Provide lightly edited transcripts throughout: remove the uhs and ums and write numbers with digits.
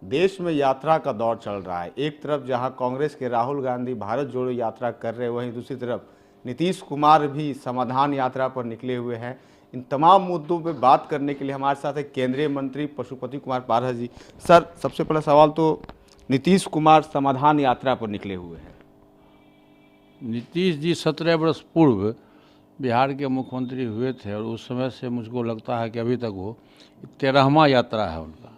देश में यात्रा का दौर चल रहा है। एक तरफ जहां कांग्रेस के राहुल गांधी भारत जोड़ो यात्रा कर रहे हैं, वहीं दूसरी तरफ नीतीश कुमार भी समाधान यात्रा पर निकले हुए हैं। इन तमाम मुद्दों पर बात करने के लिए हमारे साथ है केंद्रीय मंत्री पशुपति कुमार पारस जी। सर, सबसे पहला सवाल तो नीतीश कुमार समाधान यात्रा पर निकले हुए हैं। नीतीश जी 17 वर्ष पूर्व बिहार के मुख्यमंत्री हुए थे और उस समय से मुझको लगता है कि अभी तक वो 13वां यात्रा है उनका।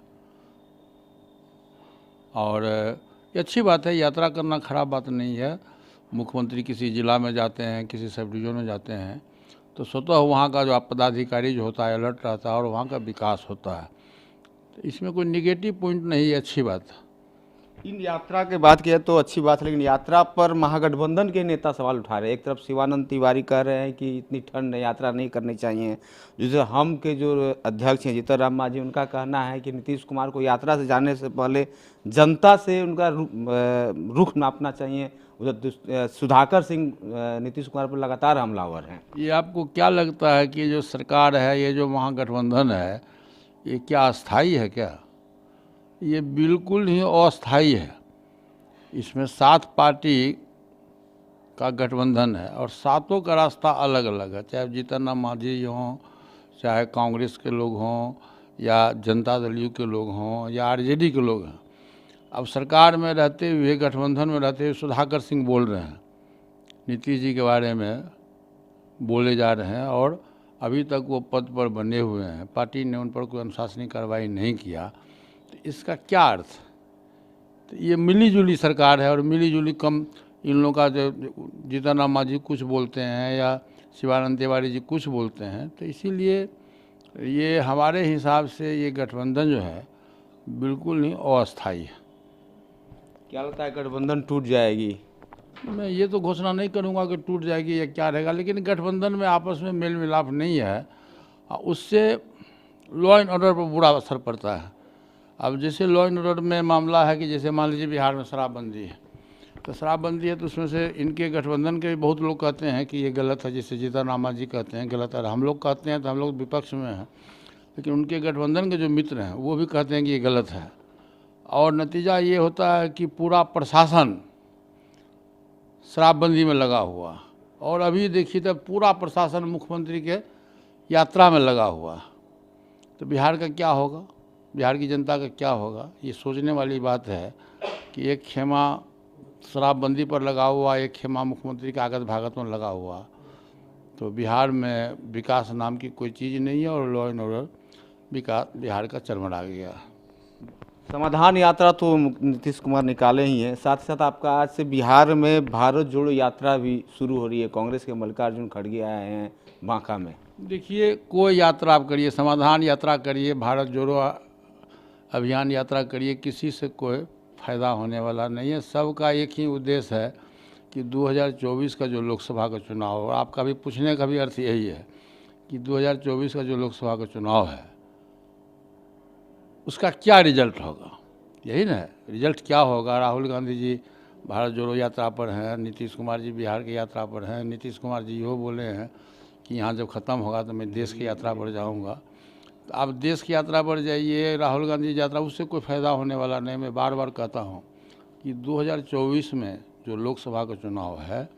और ये अच्छी बात है, यात्रा करना खराब बात नहीं है। मुख्यमंत्री किसी ज़िला में जाते हैं, किसी सब डिवीजन में जाते हैं, तो स्वतः वहाँ का जो पदाधिकारी जो होता है अलर्ट रहता है और वहाँ का विकास होता है। तो इसमें कोई निगेटिव पॉइंट नहीं है, अच्छी बात है। इन यात्रा के बात किया तो अच्छी बात है, लेकिन यात्रा पर महागठबंधन के नेता सवाल उठा रहे हैं। एक तरफ शिवानंद तिवारी कह रहे हैं कि इतनी ठंड में यात्रा नहीं करनी चाहिए। जैसे हम के जो अध्यक्ष हैं जीतन राम मांझी, उनका कहना है कि नीतीश कुमार को यात्रा से जाने से पहले जनता से उनका रुख नापना चाहिए। उधर सुधाकर सिंह नीतीश कुमार पर लगातार हमलावर हैं। ये आपको क्या लगता है कि जो सरकार है, ये जो महागठबंधन है, ये क्या अस्थाई है क्या? ये बिल्कुल ही अस्थाई है। इसमें 7 पार्टी का गठबंधन है और सातों का रास्ता अलग अलग है, चाहे जीतन राम मांझी हों, चाहे कांग्रेस के लोग हों, या जनता दल यू के लोग हों, या आरजेडी के लोग हैं। अब सरकार में रहते हुए, गठबंधन में रहते हुए सुधाकर सिंह बोल रहे हैं, नीतीश जी के बारे में बोले जा रहे हैं और अभी तक वो पद पर बने हुए हैं। पार्टी ने उन पर कोई अनुशासनिक कार्रवाई नहीं किया, तो इसका क्या अर्थ? तो ये मिली-जुली सरकार है और मिली-जुली कम इन लोगों का जो जीतन राम मांझी कुछ बोलते हैं या शिवानंद तिवारी जी कुछ बोलते हैं, तो इसीलिए ये हमारे हिसाब से ये गठबंधन जो है बिल्कुल नहीं अस्थाई है। क्या लगता है गठबंधन टूट जाएगी? मैं ये तो घोषणा नहीं करूंगा कि टूट जाएगी या क्या रहेगा, लेकिन गठबंधन में आपस में मेल मिलाप नहीं है, उससे लॉ एंड ऑर्डर पर बुरा असर पड़ता है। अब जैसे लॉ एंड ऑर्डर में मामला है कि जैसे मान लीजिए बिहार में शराबबंदी है, तो शराबबंदी है तो उसमें से इनके गठबंधन के भी बहुत लोग कहते हैं कि ये गलत है, जैसे जीतन राम मांझी कहते हैं गलत है, हम लोग कहते हैं तो हम लोग विपक्ष में हैं, लेकिन उनके गठबंधन के जो मित्र हैं वो भी कहते हैं कि ये गलत है। और नतीजा ये होता है कि पूरा प्रशासन शराबबंदी में लगा हुआ, और अभी देखिए तो पूरा प्रशासन मुख्यमंत्री के यात्रा में लगा हुआ, तो बिहार का क्या होगा, बिहार की जनता का क्या होगा? ये सोचने वाली बात है कि एक खेमा शराबबंदी पर लगा हुआ, एक खेमा मुख्यमंत्री के आगत भागत में लगा हुआ, तो बिहार में विकास नाम की कोई चीज़ नहीं है और लॉ एंड ऑर्डर विकास बिहार का चरमरा गया। समाधान यात्रा तो नीतीश कुमार निकाले ही हैं, साथ ही साथ आपका आज से बिहार में भारत जोड़ो यात्रा भी शुरू हो रही है। कांग्रेस के मल्लिकार्जुन खड़गे आए हैं बांका में। देखिए, कोई यात्रा आप करिए, समाधान यात्रा करिए, भारत जोड़ो अभियान यात्रा करिए, किसी से कोई फ़ायदा होने वाला नहीं है। सबका एक ही उद्देश्य है कि 2024 का जो लोकसभा का चुनाव, और आपका भी पूछने का भी अर्थ यही है कि 2024 का जो लोकसभा का चुनाव है उसका क्या रिजल्ट होगा, यही ना है। रिजल्ट क्या होगा? राहुल गांधी जी भारत जोड़ो यात्रा पर हैं, नीतीश कुमार जी बिहार की यात्रा पर हैं। नीतीश कुमार जी यो बोले हैं कि यहाँ जब ख़त्म होगा तो मैं देश की यात्रा पर जाऊँगा। तो आप देश की यात्रा पर जाइए, राहुल गांधी यात्रा, उससे कोई फ़ायदा होने वाला नहीं। मैं बार बार कहता हूँ कि 2024 में जो लोकसभा का चुनाव है,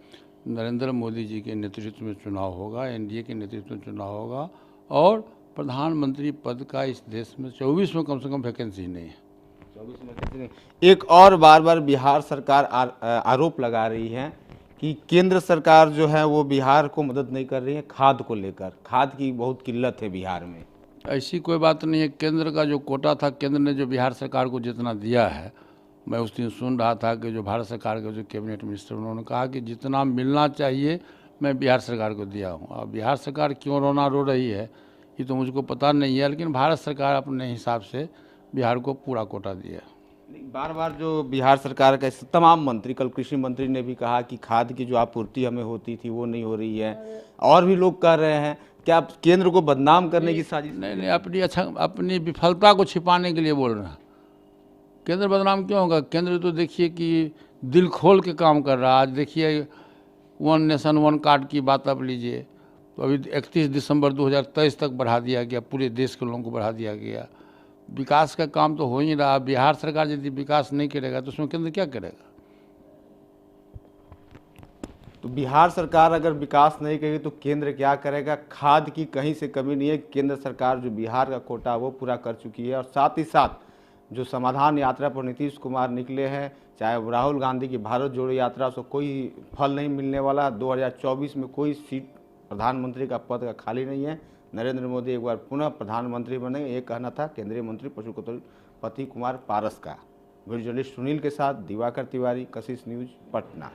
नरेंद्र मोदी जी के नेतृत्व में चुनाव होगा, एनडीए के नेतृत्व में चुनाव होगा, और प्रधानमंत्री पद का इस देश में 24 में कम से कम वैकेंसी नहीं है। 24 में वैकेंसी नहीं। एक और बार बार बिहार सरकार आरोप लगा रही है कि केंद्र सरकार जो है वो बिहार को मदद नहीं कर रही है खाद को लेकर। खाद की बहुत किल्लत है बिहार में। ऐसी कोई बात नहीं है। केंद्र का जो कोटा था, केंद्र ने जो बिहार सरकार को जितना दिया है, मैं उस दिन सुन रहा था कि जो भारत सरकार के जो कैबिनेट मिनिस्टर, उन्होंने कहा कि जितना मिलना चाहिए मैं बिहार सरकार को दिया हूँ। अब बिहार सरकार क्यों रोना रो रही है ये तो मुझको पता नहीं है, लेकिन भारत सरकार अपने हिसाब से बिहार को पूरा कोटा दिया। बार बार जो बिहार सरकार का तमाम मंत्री, कल कृषि मंत्री ने भी कहा कि खाद की जो आपूर्ति हमें होती थी वो नहीं हो रही है, और भी लोग कह रहे हैं। क्या आप केंद्र को बदनाम करने की साजिश? नहीं, अपनी विफलता को छिपाने के लिए बोल रहे हैं। केंद्र बदनाम क्यों होगा? केंद्र तो देखिए कि दिल खोल के काम कर रहा है। आज देखिए 1 नेशन 1 कार्ड की बात आप लीजिए, तो अभी 31 दिसंबर 2023 तक बढ़ा दिया गया, पूरे देश के लोगों को बढ़ा दिया गया। विकास का काम तो हो ही रहा। बिहार सरकार यदि विकास नहीं करेगा तो उसमें केंद्र क्या करेगा? तो बिहार सरकार अगर विकास नहीं करेगी तो केंद्र क्या करेगा? खाद की कहीं से कमी नहीं है। केंद्र सरकार जो बिहार का कोटा वो पूरा कर चुकी है, और साथ ही साथ जो समाधान यात्रा पर नीतीश कुमार निकले हैं, चाहे वो राहुल गांधी की भारत जोड़ो यात्रा से कोई फल नहीं मिलने वाला। 2024 में कोई सीट प्रधानमंत्री का पद का खाली नहीं है। नरेंद्र मोदी एक बार पुनः प्रधानमंत्री बनेंगे, ये कहना था केंद्रीय मंत्री पशुपति कुमार पारस का। वीडियो जर्नलिस्ट सुनील के साथ दिवाकर तिवारी, कशिश न्यूज, पटना।